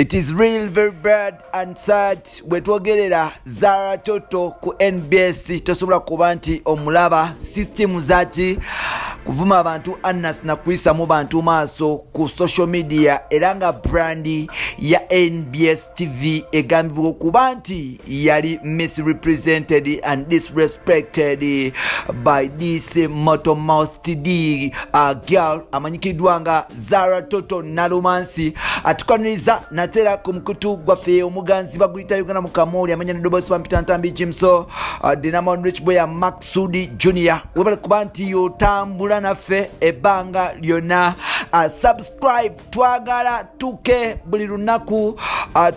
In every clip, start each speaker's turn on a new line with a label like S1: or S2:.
S1: It is real very bad and sad wetwogerera Zara Toto ku NBS tosobola kuba nti omulaba system zaki kuvuma abantu annas na kuisa mu bantu maaso ku social media eranga brandi ya NBS TV egambibwa kuba nti yali misrepresented and disrespected by this motor mouth TD girl amanyikidwa nga Zara Toto Nalumansi atukaniriza natera kumkutu gwafe omuganzi baguyita Uganda mukamoli amanya ndobo spampita ntambi Jimso Dinamon Rich Boy Maxudi Junior webale kubanti yo tambula nafe ebanga lyona subscribe twagala tuke buli lunaku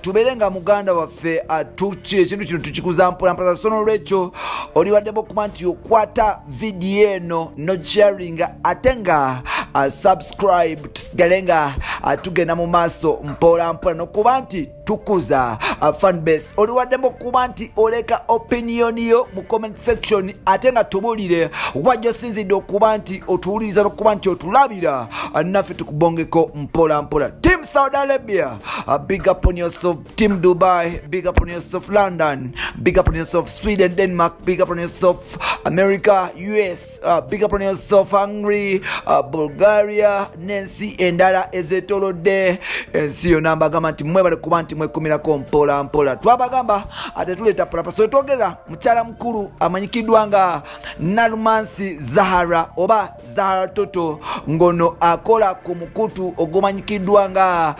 S1: tuberenga muganda waffe tuchi ekintu kino tukikuza mpula sono lecho oli wadebo kubanti yo kwata video eno no sharing atenga subscribe tusigalenga tugenda mu maso mpola no kubanti tukuza fan base oli wademo kubanti oleka opinion yo mu comment section atenga tubulire wajjo sinzido kubanti otuuliza no kubanti otulabira nafe tukubongeko mpola team Saudi Arabia big up on yourself, team Dubai big up on yourself, London big up on yourself, Sweden, Denmark big up on yourself, America, US big up on yourself, Hungary Bulgaria, Nancy endala ezetolode ensi yo namba gamba nti mwebale kubanti mwekumira mpola twabagamba atetuleta pulapa so twogera mukyala mukulu amanyikidwa nga Nalumansi Zahara oba Zahara Toto ngono akola ku mukutu ogumanyikidwa nga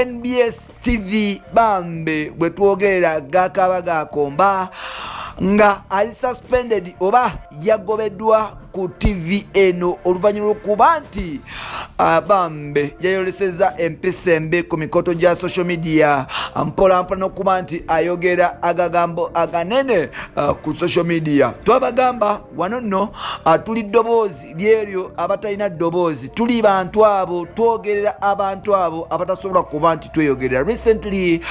S1: NBS TV bambe bwe twogera gakabaga komba nga ali suspended oba yagobeddwa ku TV eno oluvanyuma kuba nti bambe yayoleseza empisembe ku mikoto gya social media mpola no kuba nti ayogera agagambo aganene ku social media twabagamba wano nno tuli dobozi lyeryo abatalina dobozi tuli bantu abo twogerera abantu abo abatasobola kuba nti tweyogerera recently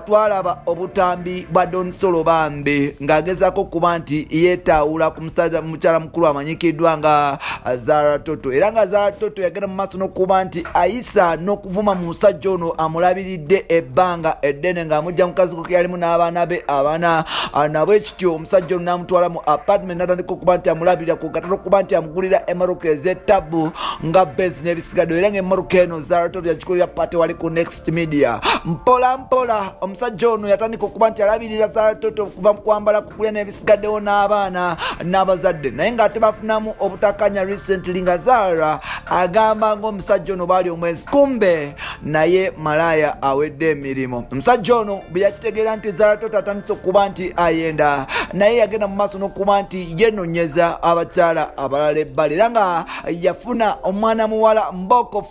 S1: twalaba obutambi bwa Don Solo bambe ngagezako kuba nti yetawula ku musajja mukyala mukulu amanyikidwa nga Zara Toto era nga Zara Toto yagenda mu maaso n'okuba nti ayisa n'okuvuma mu musajja ono amulabiridde ebbanga eddene ng'amujja mukazi ko yalimu n'abaana be abana nabwe kityo omusajja ono n'amutwala mu apartment n'atandika okuba nti amulabirira ku gatalo okuba nti amugulira emmoroka ez'ettabu nga bezi n'ebisigadde era ng'emmoroka eno Zara Toto yagikolera pate wali ku Next Media mpola omusajja ono yatandika okuba nti alabirira Zara Toto kuva mu kwambala kukulya n'ebisigaddewo n'abaana n'abazadde naye ng'ate bafunamu obutakanya recently nga Zara agamba ng'omusajja ono baali omwezi kumbe naye malaya awedde emirimu omusajja ono bwe yakitegeera nti Zara Toto atandise okuba nti ayenda naye yagenda mu maaso n'okuba nti yenonyeza abakyala abalala ebbali era nga yafuna omwana muwala Mboko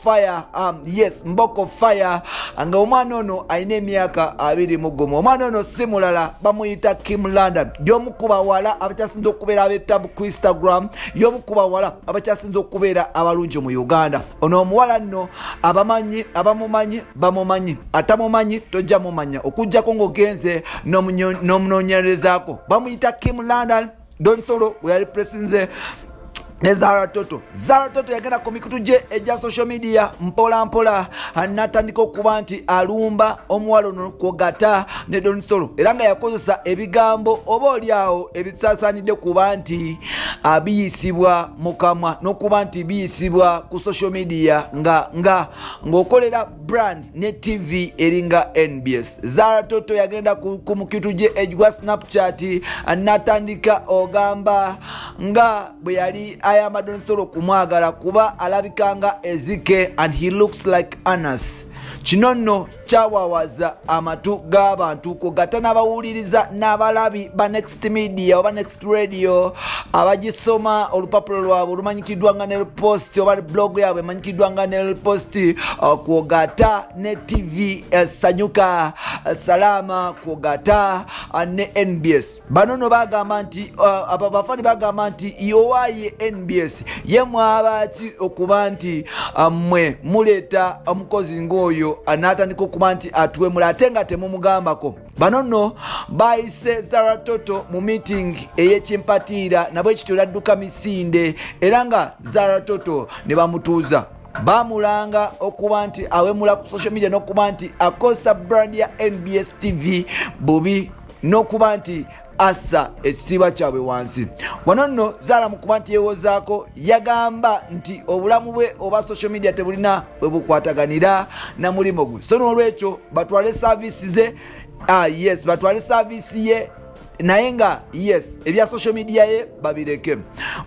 S1: Fire nga omwana ono alina emyaka 21 omwana ono si mulala bamuyita Kim London y'omu ku bawala abakyasinze okubeera ab'ettabu ku Instagram y'omu ku bawala abakyasinze okubeera abalungi mu Uganda ono omuwala nno abamumanyi bamumanyi atamumanyi tojja mumanya okujjako ng'ogenze n'omunoonyerezaako bamuyita Kim London Don Solo we yali presinze ne Zara Toto yagenda ku mikutu gye ejja social media mpola natandika okuba nti alumba omuwala ono kwogata ne Don Solo era nga yakozesa ebigambo oba oliawo ebisaasaanidde kuba nti biyisibwa mukamwa n'okuba nti biyisibwa ku social media ng'okolera brand ne TV eringa NBS Zara Toto yagenda ku mikutu gye ejwa Snapchat natandika ogamba nga bwe yali ayamba Don Solo kumwagala kuba alabikanga ezike and he looks like Anas kino nno kyawawaza amatu g'abantu kogata n'abawuliriza n'abalabi ba Next Media oba Next Radio abagisoma olupapulo lwabwe olumanyikiddwa nga Nel Post oba blog yabwe emanyikiddwa nga Nel Post kwogata ne TV Sanyuka Salama kwogata ne NBS bano no bagamba nti abafani bagamba nti yowaye NBS ye mwabaki okuba nti mmwe muleeta omukozi ng'oyo anatandika okuba nti atuwemula ate nga temumugambako bano nno bayise Zara Toto mu meeting ey'ekimpatiira nabwe kityo ladduka misinde era nga Zara Toto ne bamutuuza bamulanga okuba nti awemula ku social media n'okuba nti akosa brand ya NBS TV bubi n'okuba nti assa ekitiibwa kyabwe wansi. Wano nno Zara mu kuba nti yeewozaako yagamba nti obulamu bwe oba social media tebulina bwe bukwataganira na mulimo gwe, so n'olwekyo batwale saavisi ze. Yes, batwale saavisi ye naye nga yes ebya social media ye babireke.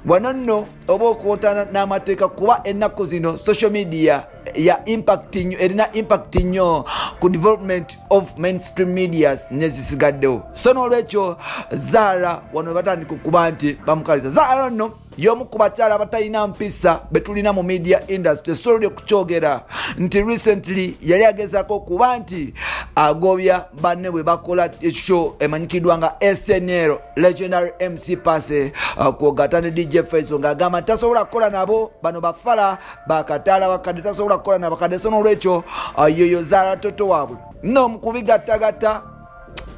S1: Wano nno oba okwontana n'amateeka kuba ennaku zino social media erina impact nnyo ku development of mainstream medias nezisigaddewo, so n'olwekyo Zara wano batandika okuba nti bamukaliza. Zara nno y'omu ku bakyala abatalina mpisa betulina mu media industry. Sorry okukyogera nti recently yali agezaako okuba nti agobya banne bwe bakola show emanyikiddwa nga SNL Legendary MC Passe kwogata ne DJ Faizo ng'agamba nti tasobola kukola nabo bano bafala bakataala bakadde, tasobola kukola nabo bakadde, so n'olwekyo yoyo Zara toto waabwe no mu kubigattagatta.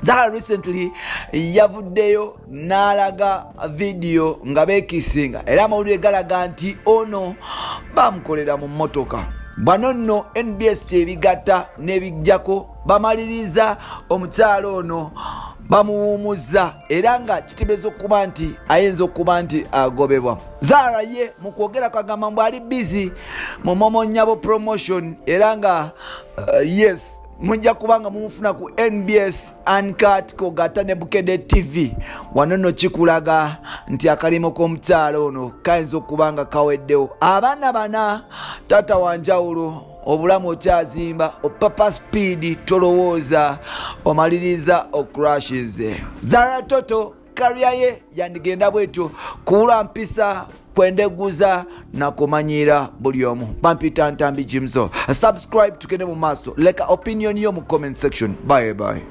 S1: Zara recently yavuddeyo n'alaga video nga beekisinga era amawulire galaga nti ono bamukolera mu mmotoka. Bano nno NBS ebigatta n'ebijjako bamaliriza omukyala ono bamuwumuza era nga kiteebereza okuba nti ayinza okuba nti agobebwa. Zara ye mu kwogera kwagamba mbu ali busy mu Momonyabo promotion era nga yes mujja kubanga mumufuna ku NBS Uncut kogata ne Bukede TV. Wano nno kikulaga nti akalimo k'omukyala ono kayinza okubanga kaweddewo. Abaana bana tata wanjawulo obulamu okyazimba opapa speed tolowooza omaliriza ocrashes. Zara toto career ye yandigenda bwetyo kuula mpisa kwendeguza na kumanyira buli omu. Bampita Ntambi Jimzo. Subscribe tukende mu maaso. Leka opinion yo mu comment section. Bye bye.